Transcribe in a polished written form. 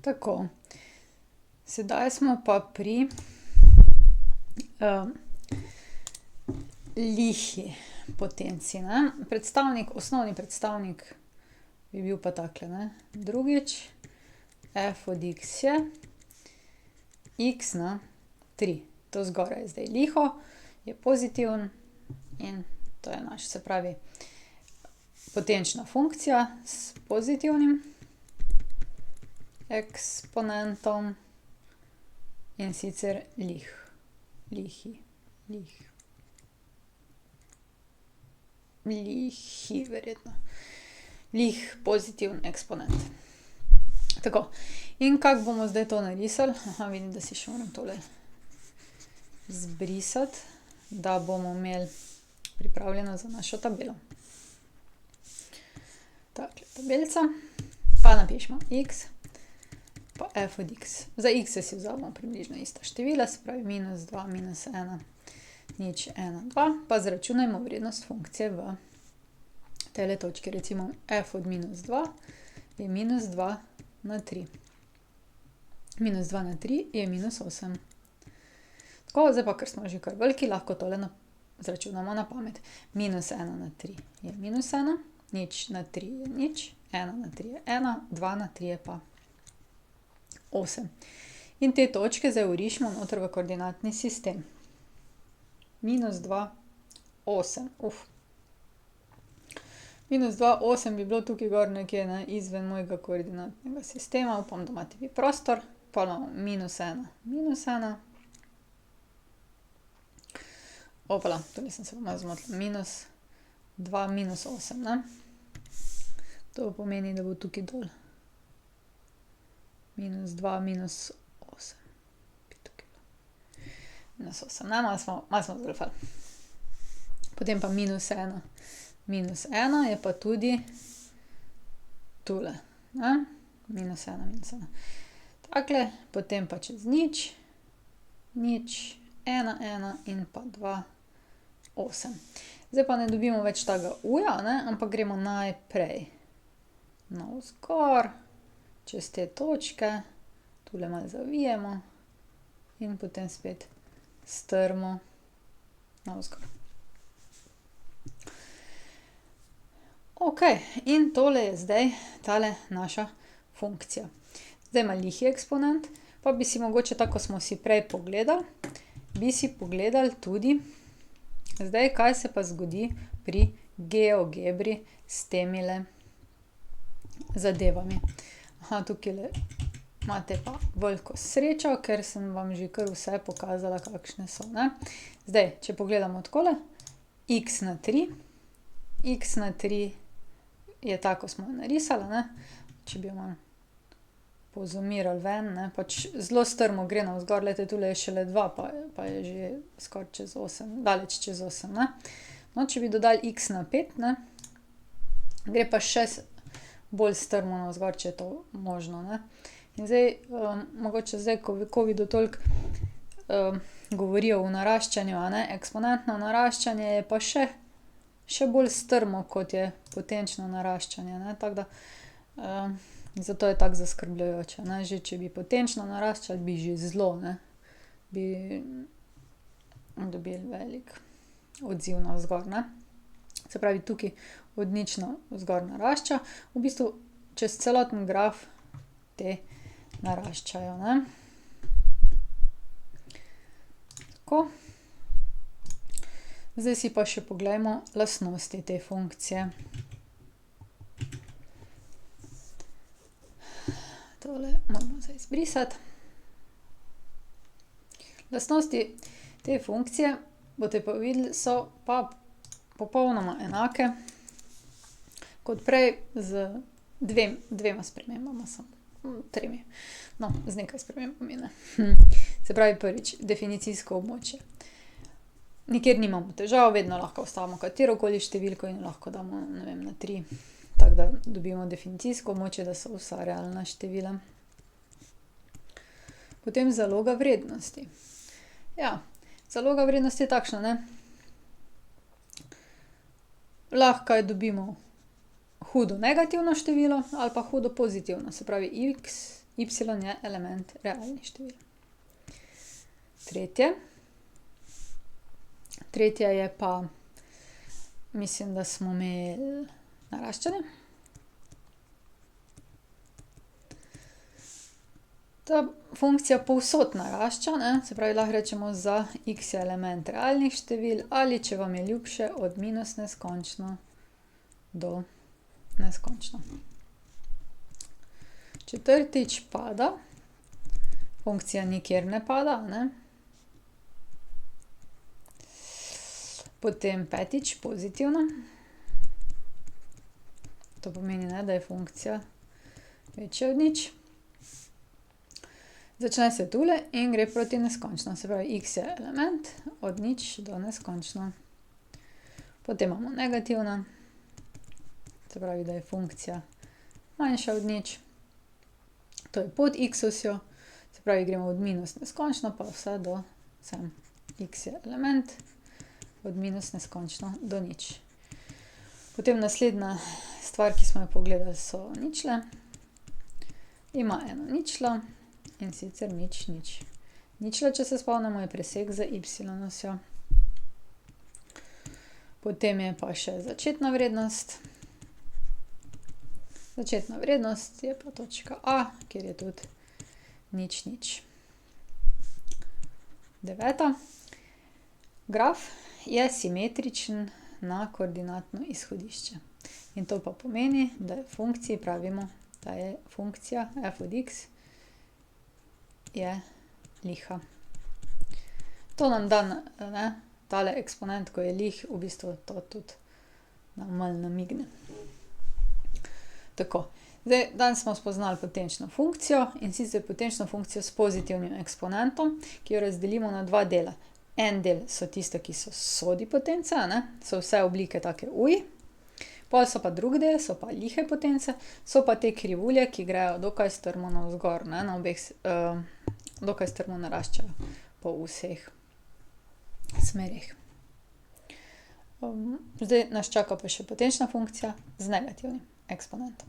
Tako, sedaj smo pa pri lihi potenci, ne. Osnovni predstavnik bi bil pa takle, ne. Drugič, f od x je x na 3. To zgoraj je zdaj liho, je pozitiven in to je naš, se pravi, potenčna funkcija s pozitivnim eksponentom, in sicer lihi verjetno. Lih pozitiven eksponent. Tako, in kako bomo zdaj to narisali? Vidim, da si še moram tole zbrisati, da bomo imeli pripravljeno za našo tabelo. Takle tabelica, pa napišemo x pa f od x. Za x-e si vzamemo približno ista števila, se pravi -2, -1, 0, 1, 2, pa izračunajmo vrednost funkcije v tejle točki. Recimo f od -2 je -2 na 3. -2 na 3 je -8. Tako, zdaj pa, ker smo že kar veliki, lahko tole izračunamo na pamet. -1 na 3 je -1, 0 na 3 je 0, 1 na 3 je 1, 2 na 3 je pa 8. In te točke zdaj vrišimo noter v koordinatni sistem. -2, 8, -2, 8 bi bilo tukaj gor nekje, ne, izven mojega koordinatnega sistema, upam, da imate vi prostor. Pol imamo -1, -1. Opala, tule sem se pa malo zmotila, -2, -8, ne. To pomeni, da bo tukaj dol -2, -8. Bi tukaj bilo -8, ne, malo smo zgrafali. Potem pa -1, -1 je pa tudi tule, ne. -1, -1. Takle, potem pa čez 0, 0, 1, 1 in pa 2, 8. Zdaj pa ne dobimo več tega u-ja, ne, ampak gremo najprej navzgor, čez te točke, tule malo zavijemo in potem spet strmo navzgor. Okej, in tole je zdaj tale naša funkcija. Zdaj ima lihi eksponent, pa bi si mogoče, tako kot smo si prej pogledali, bi si pogledali tudi zdaj, kaj se pa zgodi pri GeoGebri s temile zadevami. Tukajle imate pa veliko srečo, ker sem vam že kar vse pokazala, kakšne so, ne. Zdaj, če pogledamo takole, x na 3. X na 3 je tako, kot smo jo narisali, ne. Če bi jo malo pozoomirali ven, ne, pač zelo strmo gre navzgor, glejte, tule je šele 2, pa je že skoraj čez 8, daleč čez 8, ne. No, če bi dodali x na 5, ne, gre pa še bolj strmo navzgor, če je to možno, ne. In zdaj, mogoče zdaj, ko covidu toliko govorijo o naraščanju, a ne, eksponentno naraščanje je pa še bolj strmo, kot je potenčno naraščanje, ne, tako da zato je tako zaskrbljujoče, ne, že če bi potenčno naraščali, bi že zelo, ne, bi dobili velik odziv navzgor, ne. Se pravi, tukaj od 0 navzgor narašča, v bistvu čez celoten graf te naraščajo, ne. Tako. Zdaj si pa še poglejmo lastnosti te funkcije. Tole moramo zdaj izbrisati. Lastnosti te funkcije, boste pa videli, so pa popolnoma enake kot prej z dvema spremembama samo. 3. No, z nekaj spremembami, ne. Se pravi, prvič, definicijsko območje. Nikjer nimamo težav, vedno lahko vstavimo katerokoli številko in lahko damo, ne vem, na 3. Tako da dobimo definicijsko območje, da so vsa realna števila. Potem zaloga vrednosti. Ja, zaloga vrednosti je takšna, ne. Lahko dobimo hudo negativno število ali pa hudo pozitivno, se pravi x y je element realnih števil. Tretje je pa, mislim, da smo imeli naraščanje. Ta funkcija povsod narašča, ne, se pravi, lahko rečemo za x je element realnih števil ali, če vam je ljubše, od minus neskončno do neskončno. Četrtič pada. Funkcija nikjer ne pada, ne. Potem petič pozitivna. To pomeni, ne, da je funkcija večja od nič. Začne se tule in gre proti neskončno, se pravi, x je element od nič do neskončno. Potem imamo negativna, se pravi, da je funkcija manjša od nič. To je pod x-osjo, se pravi, gremo od minus neskončno pa vse do sem. X je element od minus neskončno do nič. Potem naslednja stvar, ki smo jo pogledali, so ničle. Ima eno ničlo, in sicer nič, nič. Ničla, če se spomnimo, je presek z y-osjo. Potem je pa še začetna vrednost. Začetna vrednost je pa točka A, kjer je tudi nič, nič. 9. Graf je simetričen na koordinatno izhodišče. In to pa pomeni, da je funkciji pravimo, da je funkcija f od x je liha. To nam da, ne, tale eksponent, ko je lih, v bistvu to tudi nam malo namigne. Tako, zdaj, danes smo spoznali potenčno funkcijo, in sicer potenčno funkcijo s pozitivnim eksponentom, ki jo razdelimo na dva dela. En del so tiste, ki so sodipotence, ne, so vse oblike take uj. Pol so pa drugi del, so pa lihe potence, so pa te krivulje, ki grejo dokaj strmo navzgor, ne, na obeh, dokaj strmo naraščajo po vseh smereh. Zdaj nas čaka pa še potenčna funkcija z negativnim eksponentom.